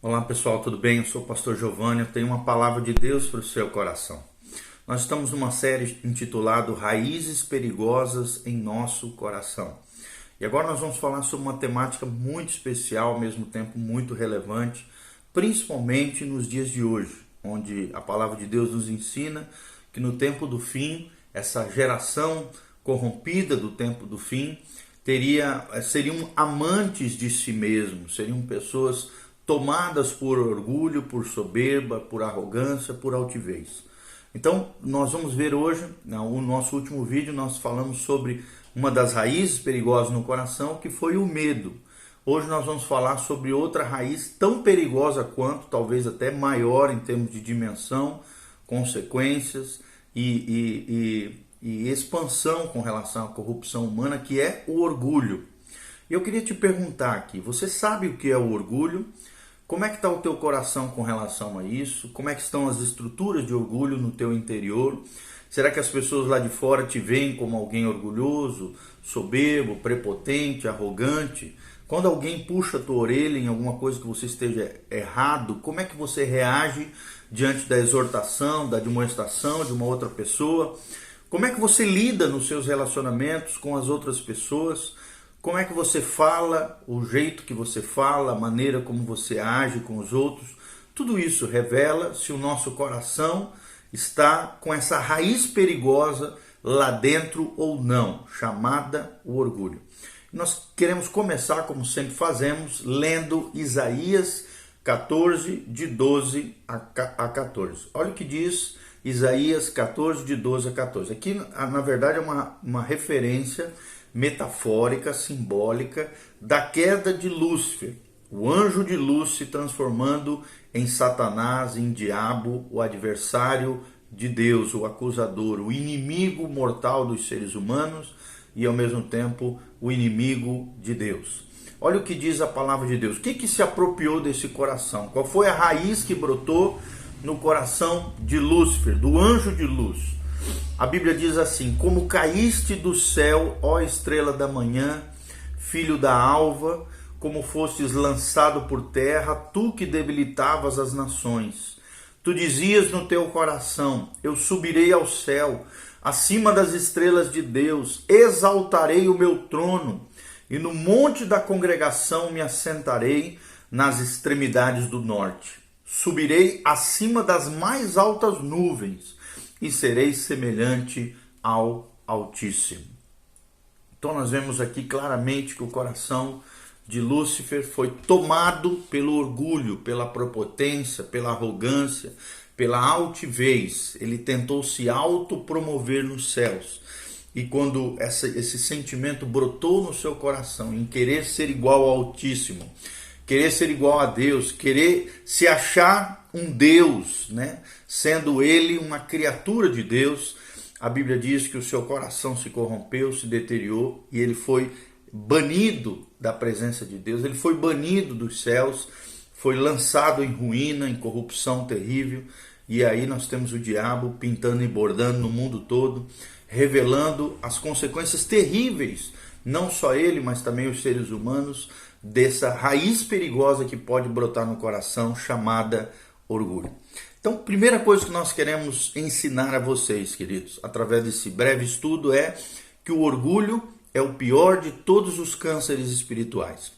Olá pessoal, tudo bem? Eu sou o pastor Giovanni, eu tenho uma palavra de Deus para o seu coração. Nós estamos numa série intitulada Raízes Perigosas em Nosso Coração. E agora nós vamos falar sobre uma temática muito especial, ao mesmo tempo muito relevante, principalmente nos dias de hoje, onde a palavra de Deus nos ensina que no tempo do fim, essa geração corrompida do tempo do fim, seriam amantes de si mesmos, seriam pessoas tomadas por orgulho, por soberba, por arrogância, por altivez. Então, nós vamos ver hoje, no nosso último vídeo, nós falamos sobre uma das raízes perigosas no coração, que foi o medo. Hoje nós vamos falar sobre outra raiz tão perigosa quanto, talvez até maior em termos de dimensão, consequências e expansão com relação à corrupção humana, que é o orgulho. Eu queria te perguntar aqui, você sabe o que é o orgulho? Como é que está o teu coração com relação a isso? Como é que estão as estruturas de orgulho no teu interior? Será que as pessoas lá de fora te veem como alguém orgulhoso, soberbo, prepotente, arrogante? Quando alguém puxa a tua orelha em alguma coisa que você esteja errado, como é que você reage diante da exortação, da demonstração de uma outra pessoa? Como é que você lida nos seus relacionamentos com as outras pessoas? Como é que você fala, o jeito que você fala, a maneira como você age com os outros? Tudo isso revela se o nosso coração está com essa raiz perigosa lá dentro ou não, chamada o orgulho. Nós queremos começar, como sempre fazemos, lendo Isaías 14, de 12 a 14. Olha o que diz Isaías 14, de 12 a 14. Aqui, na verdade, é uma referência metafórica, simbólica, da queda de Lúcifer, o anjo de luz se transformando em Satanás, em diabo, o adversário de Deus, o acusador, o inimigo mortal dos seres humanos e ao mesmo tempo o inimigo de Deus. Olha o que diz a palavra de Deus. O que se apropriou desse coração? Qual foi a raiz que brotou no coração de Lúcifer, do anjo de luz? A Bíblia diz assim: como caíste do céu, ó estrela da manhã, filho da alva, como fostes lançado por terra, tu que debilitavas as nações. Tu dizias no teu coração: eu subirei ao céu, acima das estrelas de Deus, exaltarei o meu trono, e no monte da congregação me assentarei nas extremidades do norte. Subirei acima das mais altas nuvens, e serei semelhante ao Altíssimo. Então nós vemos aqui claramente que o coração de Lúcifer foi tomado pelo orgulho, pela prepotência, pela arrogância, pela altivez. Ele tentou se autopromover nos céus. E quando esse sentimento brotou no seu coração, em querer ser igual ao Altíssimo, querer ser igual a Deus, querer se achar um Deus, né? Sendo ele uma criatura de Deus, a Bíblia diz que o seu coração se corrompeu, se deteriorou e ele foi banido da presença de Deus, ele foi banido dos céus, foi lançado em ruína, em corrupção terrível. E aí nós temos o diabo pintando e bordando no mundo todo, revelando as consequências terríveis, não só ele, mas também os seres humanos, dessa raiz perigosa que pode brotar no coração, chamada orgulho. Então, primeira coisa que nós queremos ensinar a vocês, queridos, através desse breve estudo, é que o orgulho é o pior de todos os cânceres espirituais.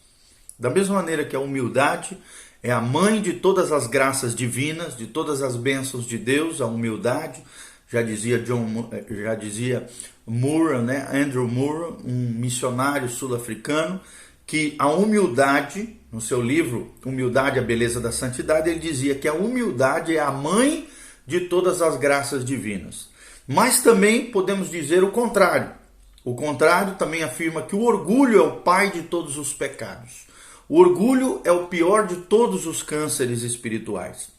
Da mesma maneira que a humildade é a mãe de todas as graças divinas, de todas as bênçãos de Deus, a humildade, já dizia Moore, né? Andrew Moore, um missionário sul-africano, que a humildade, no seu livro Humildade, a Beleza da Santidade, ele dizia que a humildade é a mãe de todas as graças divinas. Mas também podemos dizer o contrário. O contrário também afirma que o orgulho é o pai de todos os pecados. O orgulho é o pior de todos os cânceres espirituais.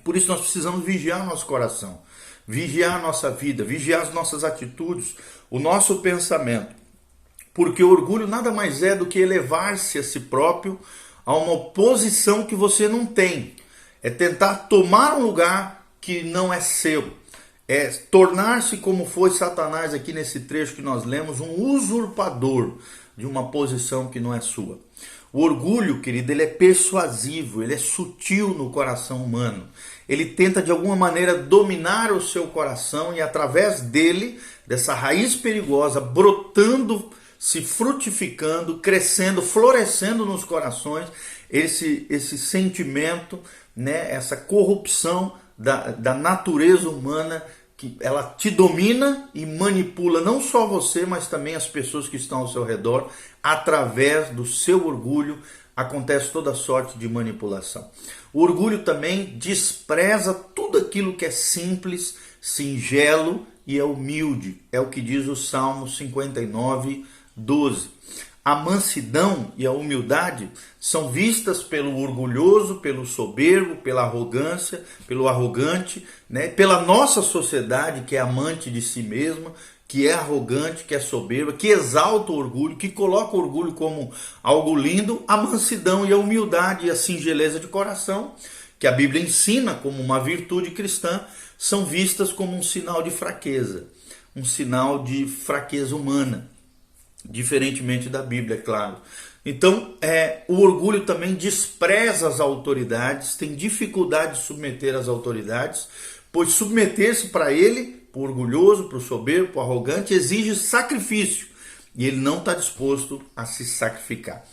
Por isso nós precisamos vigiar nosso coração, vigiar nossa vida, vigiar as nossas atitudes, o nosso pensamento. Porque o orgulho nada mais é do que elevar-se a si próprio a uma posição que você não tem. É tentar tomar um lugar que não é seu. É tornar-se, como foi Satanás aqui nesse trecho que nós lemos, um usurpador de uma posição que não é sua. O orgulho, querido, ele é persuasivo, ele é sutil no coração humano. Ele tenta de alguma maneira dominar o seu coração e através dele, dessa raiz perigosa, brotando, se frutificando, crescendo, florescendo nos corações, esse sentimento, né, essa corrupção da natureza humana, que ela te domina e manipula não só você, mas também as pessoas que estão ao seu redor. Através do seu orgulho acontece toda sorte de manipulação. O orgulho também despreza tudo aquilo que é simples, singelo e é humilde. É o que diz o Salmo 59, 12. A mansidão e a humildade são vistas pelo orgulhoso, pelo soberbo, pela arrogância, pelo arrogante, né? Pela nossa sociedade que é amante de si mesma, que é arrogante, que é soberba, que exalta o orgulho, que coloca o orgulho como algo lindo. A mansidão e a humildade e a singeleza de coração, que a Bíblia ensina como uma virtude cristã, são vistas como um sinal de fraqueza, um sinal de fraqueza humana. Diferentemente da Bíblia, é claro. Então, o orgulho também despreza as autoridades, tem dificuldade de submeter as autoridades, pois submeter-se para ele, para o orgulhoso, para o soberbo, para o arrogante, exige sacrifício, e ele não está disposto a se sacrificar.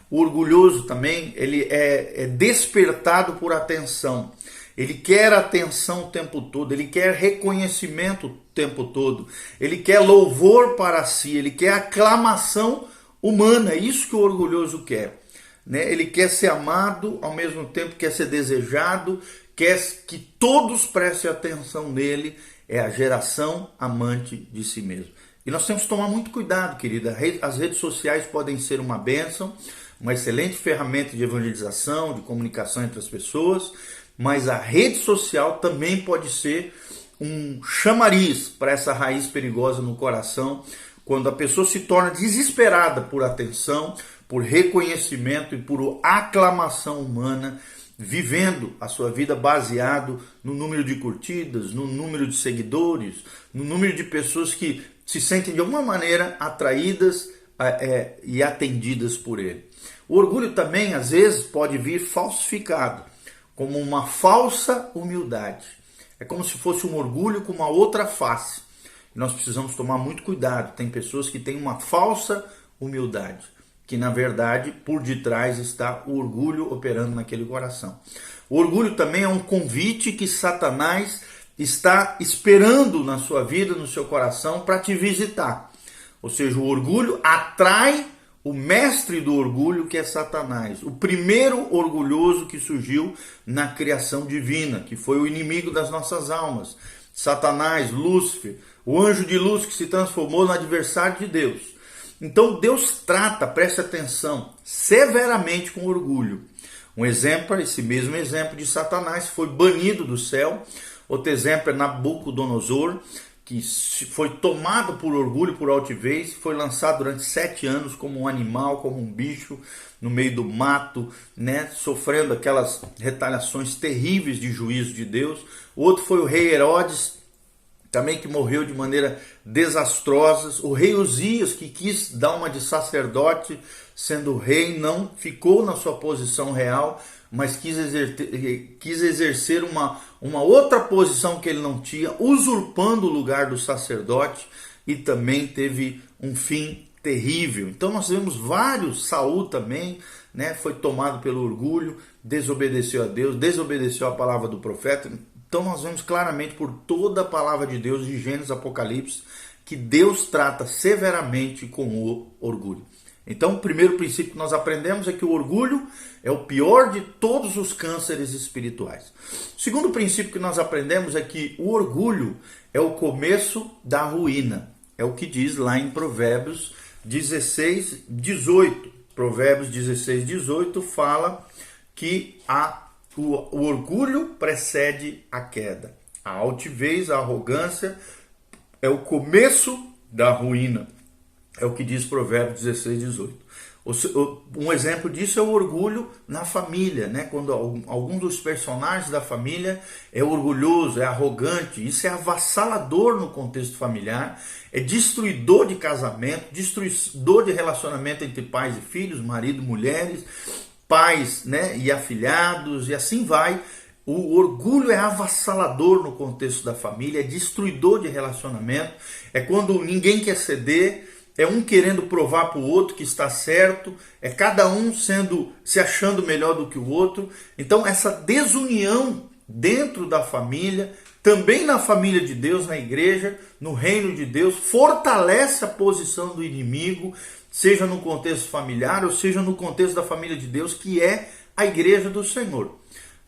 O orgulhoso também, ele é despertado por atenção. Ele quer atenção o tempo todo, ele quer reconhecimento o tempo todo, ele quer louvor para si, ele quer aclamação humana, é isso que o orgulhoso quer, né? Ele quer ser amado, ao mesmo tempo quer ser desejado, quer que todos prestem atenção nele, é a geração amante de si mesmo. E nós temos que tomar muito cuidado, querida. As redes sociais podem ser uma bênção, uma excelente ferramenta de evangelização, de comunicação entre as pessoas, mas a rede social também pode ser um chamariz para essa raiz perigosa no coração, quando a pessoa se torna desesperada por atenção, por reconhecimento e por aclamação humana, vivendo a sua vida baseado no número de curtidas, no número de seguidores, no número de pessoas que se sentem de alguma maneira atraídas e atendidas por ele. O orgulho também, às vezes, pode vir falsificado, como uma falsa humildade. É como se fosse um orgulho com uma outra face. E nós precisamos tomar muito cuidado. Tem pessoas que têm uma falsa humildade, que na verdade por detrás está o orgulho operando naquele coração. O orgulho também é um convite que Satanás está esperando na sua vida, no seu coração, para te visitar. Ou seja, o orgulho atrai o mestre do orgulho, que é Satanás, o primeiro orgulhoso que surgiu na criação divina, que foi o inimigo das nossas almas. Satanás, Lúcifer, o anjo de luz que se transformou no adversário de Deus. Então Deus trata, preste atenção, severamente com orgulho. Um exemplo, esse mesmo exemplo de Satanás, foi banido do céu. Outro exemplo é Nabucodonosor, que foi tomado por orgulho, por altivez, foi lançado durante 7 anos como um animal, como um bicho, no meio do mato, né, sofrendo aquelas retaliações terríveis de juízo de Deus. O outro foi o rei Herodes, também, que morreu de maneira desastrosa. O rei Uzias, que quis dar uma de sacerdote, sendo rei, não ficou na sua posição real, mas quis exercer uma outra posição que ele não tinha, usurpando o lugar do sacerdote, e também teve um fim terrível. Então nós vemos vários. Saul também, né, foi tomado pelo orgulho, desobedeceu a Deus, desobedeceu a palavra do profeta. Então nós vemos claramente por toda a palavra de Deus, de Gênesis, Apocalipse, que Deus trata severamente com o orgulho. Então, o primeiro princípio que nós aprendemos é que o orgulho é o pior de todos os cânceres espirituais. O segundo princípio que nós aprendemos é que o orgulho é o começo da ruína. É o que diz lá em Provérbios 16, 18. Provérbios 16, 18 fala que o orgulho precede a queda. A altivez, a arrogância é o começo da ruína. É o que diz Provérbios 16, 18. Um exemplo disso é o orgulho na família, né? Quando algum dos personagens da família é orgulhoso, é arrogante, isso é avassalador no contexto familiar, é destruidor de casamento, destruidor de relacionamento entre pais e filhos, marido, mulheres, pais, né, e afilhados, e assim vai. O orgulho é avassalador no contexto da família, é destruidor de relacionamento, é quando ninguém quer ceder, é um querendo provar para o outro que está certo, é cada um se achando melhor do que o outro. Então essa desunião dentro da família, também na família de Deus, na igreja, no reino de Deus, fortalece a posição do inimigo, seja no contexto familiar ou seja no contexto da família de Deus, que é a igreja do Senhor.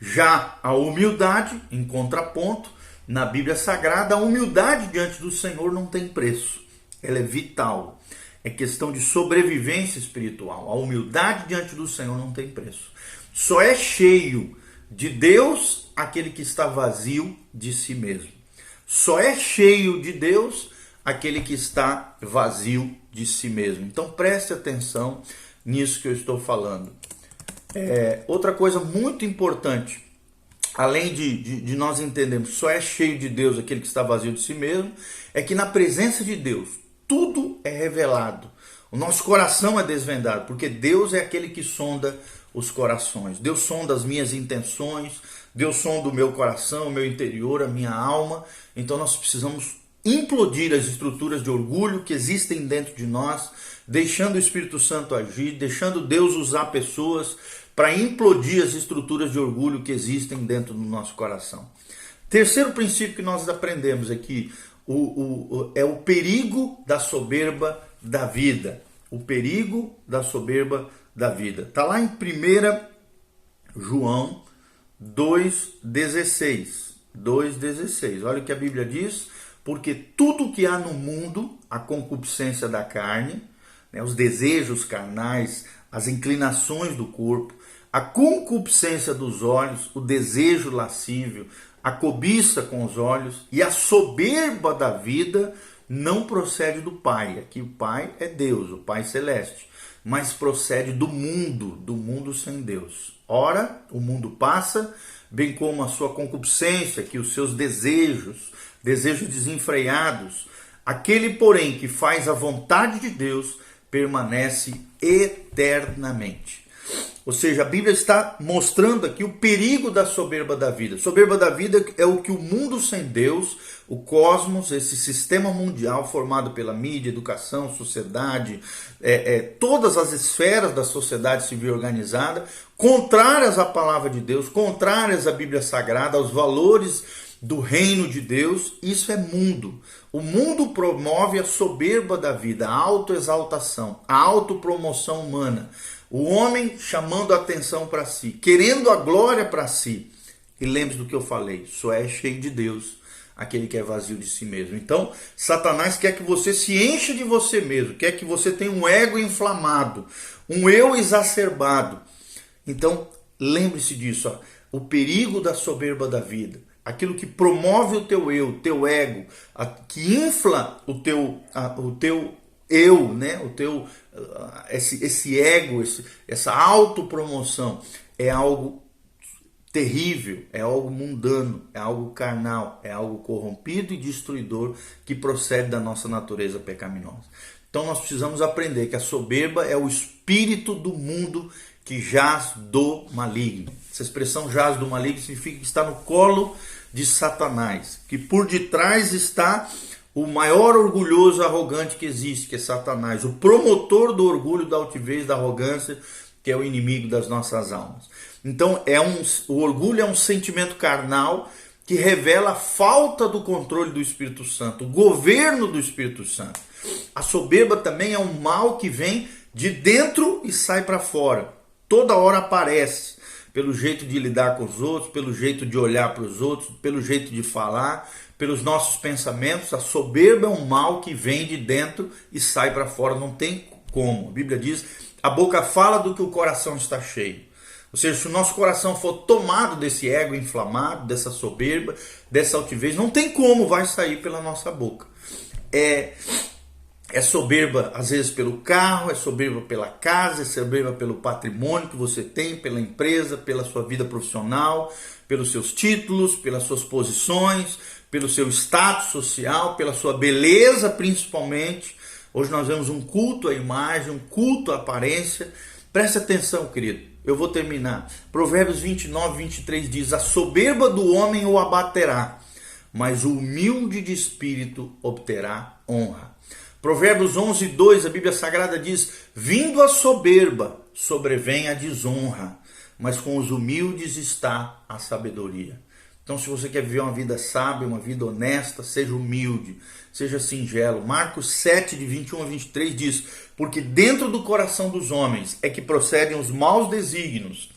Já a humildade, em contraponto, na Bíblia Sagrada, a humildade diante do Senhor não tem preço. Ela é vital. É questão de sobrevivência espiritual. A humildade diante do Senhor não tem preço. Só é cheio de Deus aquele que está vazio de si mesmo. Só é cheio de Deus aquele que está vazio de si mesmo. Então preste atenção nisso que eu estou falando. Outra coisa muito importante, além de nós entendermos só é cheio de Deus aquele que está vazio de si mesmo, é que na presença de Deus tudo é revelado. O nosso coração é desvendado, porque Deus é aquele que sonda os corações. Deus sonda as minhas intenções, Deus sonda o meu coração, o meu interior, a minha alma. Então nós precisamos implodir as estruturas de orgulho que existem dentro de nós, deixando o Espírito Santo agir, deixando Deus usar pessoas para implodir as estruturas de orgulho que existem dentro do nosso coração. Terceiro princípio que nós aprendemos aqui, é o perigo da soberba da vida. O perigo da soberba da vida. Está lá em 1 João 2,16. 2,16. Olha o que a Bíblia diz. Porque tudo que há no mundo, a concupiscência da carne, né, os desejos carnais, as inclinações do corpo, a concupiscência dos olhos, o desejo lascívio, a cobiça com os olhos e a soberba da vida não procede do Pai. Aqui o Pai é Deus, o Pai Celeste, mas procede do mundo sem Deus. Ora, o mundo passa, bem como a sua concupiscência, que os seus desejos desenfreados. Aquele, porém, que faz a vontade de Deus permanece eternamente. Ou seja, a Bíblia está mostrando aqui o perigo da soberba da vida. Soberba da vida é o que o mundo sem Deus, o cosmos, esse sistema mundial formado pela mídia, educação, sociedade, todas as esferas da sociedade civil organizada, contrárias à palavra de Deus, contrárias à Bíblia Sagrada, aos valores do reino de Deus. Isso é mundo. O mundo promove a soberba da vida, a autoexaltação, a autopromoção humana. O homem chamando a atenção para si, querendo a glória para si. E lembre-se do que eu falei, só é cheio de Deus aquele que é vazio de si mesmo. Então, Satanás quer que você se encha de você mesmo, quer que você tenha um ego inflamado, um eu exacerbado. Então, lembre-se disso, o perigo da soberba da vida. Aquilo que promove o teu eu, o teu ego, que infla o teu eu, né? Esse ego, essa autopromoção é algo terrível, é algo mundano, é algo carnal, é algo corrompido e destruidor que procede da nossa natureza pecaminosa. Então nós precisamos aprender que a soberba é o espírito do mundo que jaz do maligno. Essa expressão jaz do maligno significa que está no colo de Satanás, que por detrás está o maior orgulhoso arrogante que existe, que é Satanás, o promotor do orgulho, da altivez, da arrogância, que é o inimigo das nossas almas. Então o orgulho é um sentimento carnal que revela a falta do controle do Espírito Santo, o governo do Espírito Santo. A soberba também é um mal que vem de dentro e sai para fora. Toda hora aparece, pelo jeito de lidar com os outros, pelo jeito de olhar para os outros, pelo jeito de falar, pelos nossos pensamentos. A soberba é um mal que vem de dentro e sai para fora, não tem como. A Bíblia diz, a boca fala do que o coração está cheio. Ou seja, se o nosso coração for tomado desse ego inflamado, dessa soberba, dessa altivez, não tem como vai sair pela nossa boca. É soberba, às vezes, pelo carro, é soberba pela casa, é soberba pelo patrimônio que você tem, pela empresa, pela sua vida profissional, pelos seus títulos, pelas suas posições, pelo seu status social, pela sua beleza, principalmente. Hoje nós vemos um culto à imagem, um culto à aparência. Preste atenção, querido. Eu vou terminar. Provérbios 29, 23 diz: a soberba do homem o abaterá, mas o humilde de espírito obterá honra. Provérbios 11, 2, a Bíblia Sagrada diz: vindo a soberba, sobrevém a desonra, mas com os humildes está a sabedoria. Então, se você quer viver uma vida sábia, uma vida honesta, seja humilde, seja singelo. Marcos 7, de 21 a 23 diz: porque dentro do coração dos homens é que procedem os maus desígnios,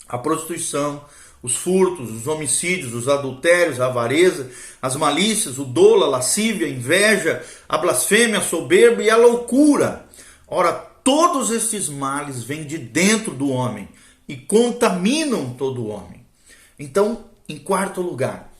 a prostituição, os furtos, os homicídios, os adultérios, a avareza, as malícias, o dolo, a lascívia, a inveja, a blasfêmia, a soberba e a loucura. Ora, todos estes males vêm de dentro do homem e contaminam todo o homem. Então, em quarto lugar,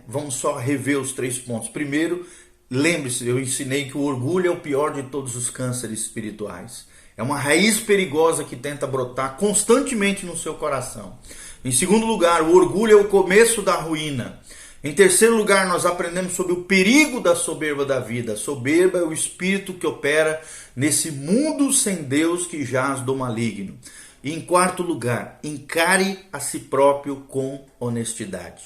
vamos só rever os 3 pontos. Primeiro, lembre-se, eu ensinei que o orgulho é o pior de todos os cânceres espirituais. É uma raiz perigosa que tenta brotar constantemente no seu coração. Em segundo lugar, o orgulho é o começo da ruína. Em terceiro lugar, nós aprendemos sobre o perigo da soberba da vida. A soberba é o espírito que opera nesse mundo sem Deus que jaz do maligno. E em quarto lugar, encare a si próprio com honestidade.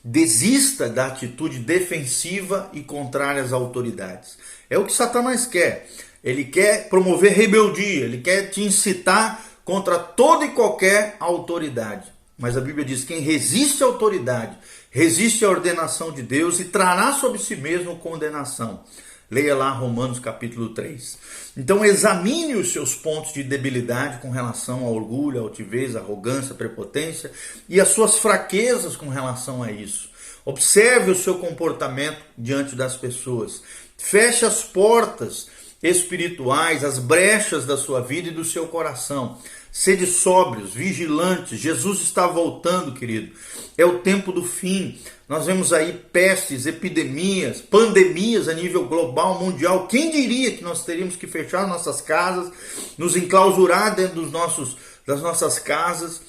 Desista da atitude defensiva e contrária às autoridades. É o que Satanás quer. Ele quer promover rebeldia, ele quer te incitar contra toda e qualquer autoridade. Mas a Bíblia diz: quem resiste à autoridade, resiste à ordenação de Deus e trará sobre si mesmo condenação. Leia lá Romanos capítulo 3. Então examine os seus pontos de debilidade com relação ao orgulho, à altivez, à arrogância, à prepotência e as suas fraquezas com relação a isso. Observe o seu comportamento diante das pessoas. Feche as portas espirituais, as brechas da sua vida e do seu coração. Sede sóbrios, vigilantes. Jesus está voltando, querido. É o tempo do fim. Nós vemos aí pestes, epidemias, pandemias a nível global, mundial. Quem diria que nós teríamos que fechar nossas casas, nos enclausurar dentro das nossas casas?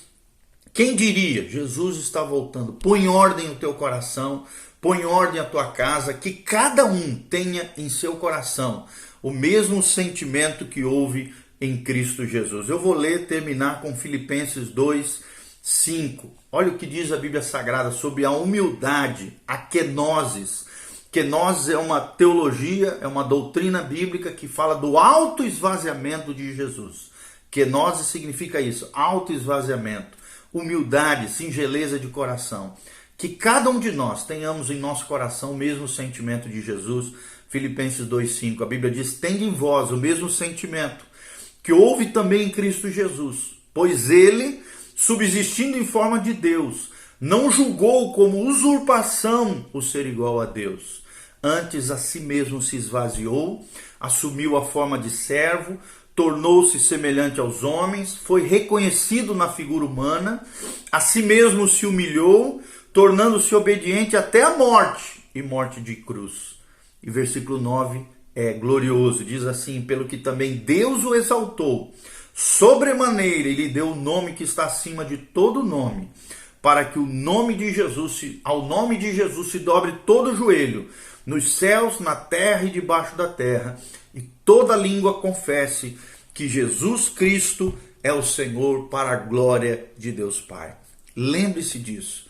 Quem diria? Jesus está voltando. Põe ordem no teu coração, põe ordem à tua casa, que cada um tenha em seu coração o mesmo sentimento que houve em Cristo Jesus. Eu vou terminar com Filipenses 2, 5. Olha o que diz a Bíblia Sagrada sobre a humildade, a kenosis. Kenosis é uma teologia, é uma doutrina bíblica que fala do autoesvaziamento de Jesus. Kenosis significa isso, autoesvaziamento, humildade, singeleza de coração. Que cada um de nós tenhamos em nosso coração o mesmo sentimento de Jesus. Filipenses 2,5, a Bíblia diz: tende em vós o mesmo sentimento que houve também em Cristo Jesus, pois ele, subsistindo em forma de Deus, não julgou como usurpação o ser igual a Deus. Antes a si mesmo se esvaziou, assumiu a forma de servo, tornou-se semelhante aos homens, foi reconhecido na figura humana, a si mesmo se humilhou, tornando-se obediente até a morte, e morte de cruz. E versículo 9 é glorioso, diz assim: pelo que também Deus o exaltou sobremaneira e lhe deu o nome que está acima de todo nome, para que ao nome de Jesus se dobre todo o joelho, nos céus, na terra e debaixo da terra, e toda língua confesse que Jesus Cristo é o Senhor, para a glória de Deus Pai. Lembre-se disso,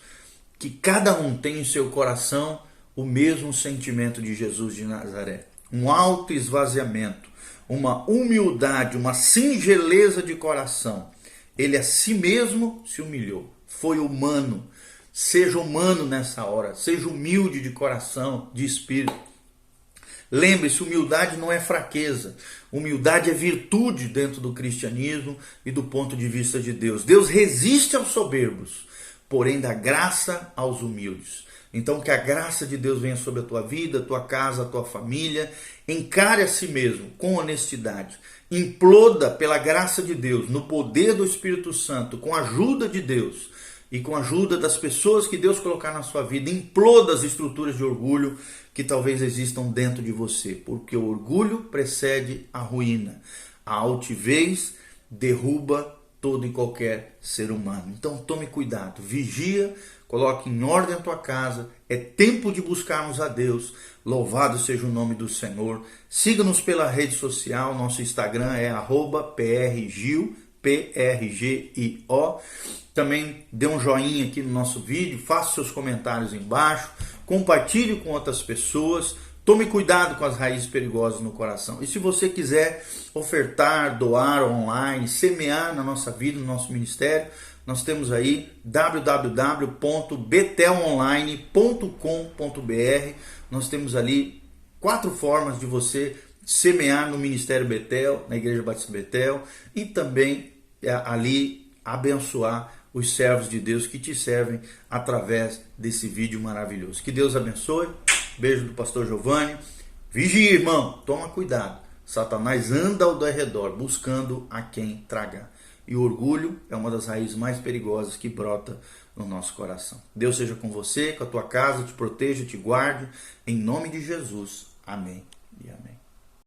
que cada um tem em seu coração o mesmo sentimento de Jesus de Nazaré. Um autoesvaziamento, uma humildade, uma singeleza de coração. Ele a si mesmo se humilhou, foi humano. Seja humano nessa hora, seja humilde de coração, de espírito. Lembre-se, humildade não é fraqueza. Humildade é virtude dentro do cristianismo e do ponto de vista de Deus. Deus resiste aos soberbos, porém dá graça aos humildes. Então que a graça de Deus venha sobre a tua vida, a tua casa, a tua família. Encare a si mesmo com honestidade. Imploda pela graça de Deus, no poder do Espírito Santo, com a ajuda de Deus. e com a ajuda das pessoas que Deus colocar na sua vida, imploda as estruturas de orgulho que talvez existam dentro de você, porque o orgulho precede a ruína. A altivez derruba todo e qualquer ser humano. Então tome cuidado, vigia, coloque em ordem a tua casa. É tempo de buscarmos a Deus. Louvado seja o nome do Senhor. Siga-nos pela rede social. Nosso Instagram é @prgio, PRGIO. Também dê um joinha aqui no nosso vídeo, faça seus comentários embaixo, compartilhe com outras pessoas. Tome cuidado com as raízes perigosas no coração. E se você quiser ofertar, doar online, semear na nossa vida, no nosso ministério, nós temos aí www.betelonline.com.br. Nós temos ali 4 formas de você semear no Ministério Betel, na Igreja Batista Betel, e também ali abençoar os servos de Deus que te servem através desse vídeo maravilhoso. Que Deus abençoe. Beijo do pastor Giovanni. Vigia, irmão, toma cuidado. Satanás anda ao redor buscando a quem tragar. E o orgulho é uma das raízes mais perigosas que brota no nosso coração. Deus seja com você, com a tua casa, te proteja, te guarde. Em nome de Jesus. Amém e amém.